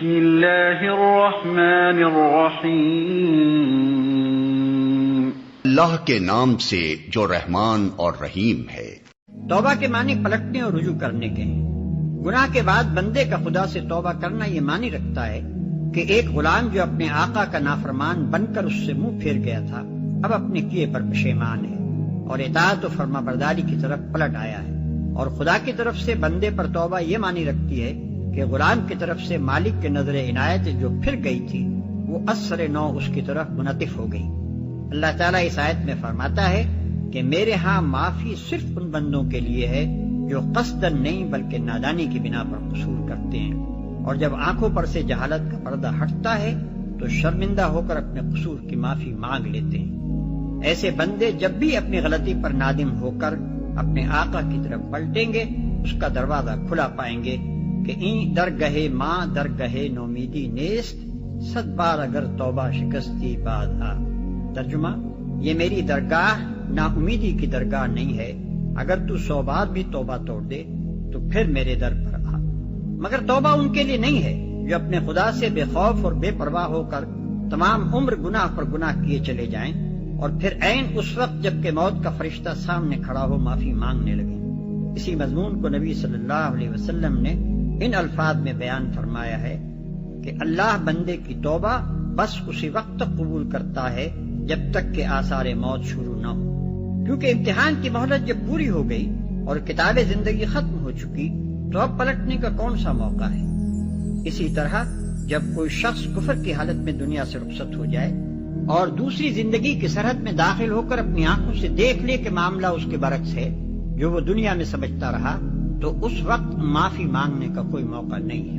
بسم اللہ الرحمن الرحیم، اللہ کے نام سے جو رحمان اور رحیم ہے۔ توبہ کے معنی پلٹنے اور رجوع کرنے کے ہیں۔ گناہ کے بعد بندے کا خدا سے توبہ کرنا یہ معنی رکھتا ہے کہ ایک غلام جو اپنے آقا کا نافرمان بن کر اس سے منہ پھیر گیا تھا، اب اپنے کیے پر پشیمان ہے اور اطاعت و فرما برداری کی طرف پلٹ آیا ہے۔ اور خدا کی طرف سے بندے پر توبہ یہ معنی رکھتی ہے کہ غلام کی طرف سے مالک کے نظر عنایت جو پھر گئی تھی وہ اثر نو اس کی طرف منعطف ہو گئی۔ اللہ تعالیٰ اس آیت میں فرماتا ہے کہ میرے ہاں معافی صرف ان بندوں کے لیے ہے جو قصداً نہیں بلکہ نادانی کی بنا پر قصور کرتے ہیں، اور جب آنکھوں پر سے جہالت کا پردہ ہٹتا ہے تو شرمندہ ہو کر اپنے قصور کی معافی مانگ لیتے ہیں۔ ایسے بندے جب بھی اپنی غلطی پر نادم ہو کر اپنے آقا کی طرف پلٹیں گے، اس کا دروازہ کھلا پائیں گے کہ این درگہے ماں درگہے نومیدی نیست، 100 بار اگر توبہ شکستی بعد آ۔ ترجمہ: یہ میری درگاہ نا امیدی کی درگاہ نہیں ہے، اگر تو 100 بار بھی توبہ توڑ دے تو پھر میرے در پر آ۔ مگر توبہ ان کے لیے نہیں ہے جو اپنے خدا سے بے خوف اور بے پرواہ ہو کر تمام عمر گناہ پر گناہ کیے چلے جائیں اور پھر عین اس وقت جبکہ موت کا فرشتہ سامنے کھڑا ہو معافی مانگنے لگیں۔ اسی مضمون کو نبی صلی اللہ علیہ وسلم نے ان الفاظ میں بیان فرمایا ہے کہ اللہ بندے کی توبہ بس اسی وقت تک قبول کرتا ہے جب تک کہ آثار موت شروع نہ ہو، کیونکہ امتحان کی مہلت جب پوری ہو گئی اور کتاب زندگی ختم ہو چکی تو اب پلٹنے کا کون سا موقع ہے۔ اسی طرح جب کوئی شخص کفر کی حالت میں دنیا سے رخصت ہو جائے اور دوسری زندگی کی سرحد میں داخل ہو کر اپنی آنکھوں سے دیکھ لے کہ معاملہ اس کے برعکس ہے جو وہ دنیا میں سمجھتا رہا، تو اس وقت معافی مانگنے کا کوئی موقع نہیں ہے۔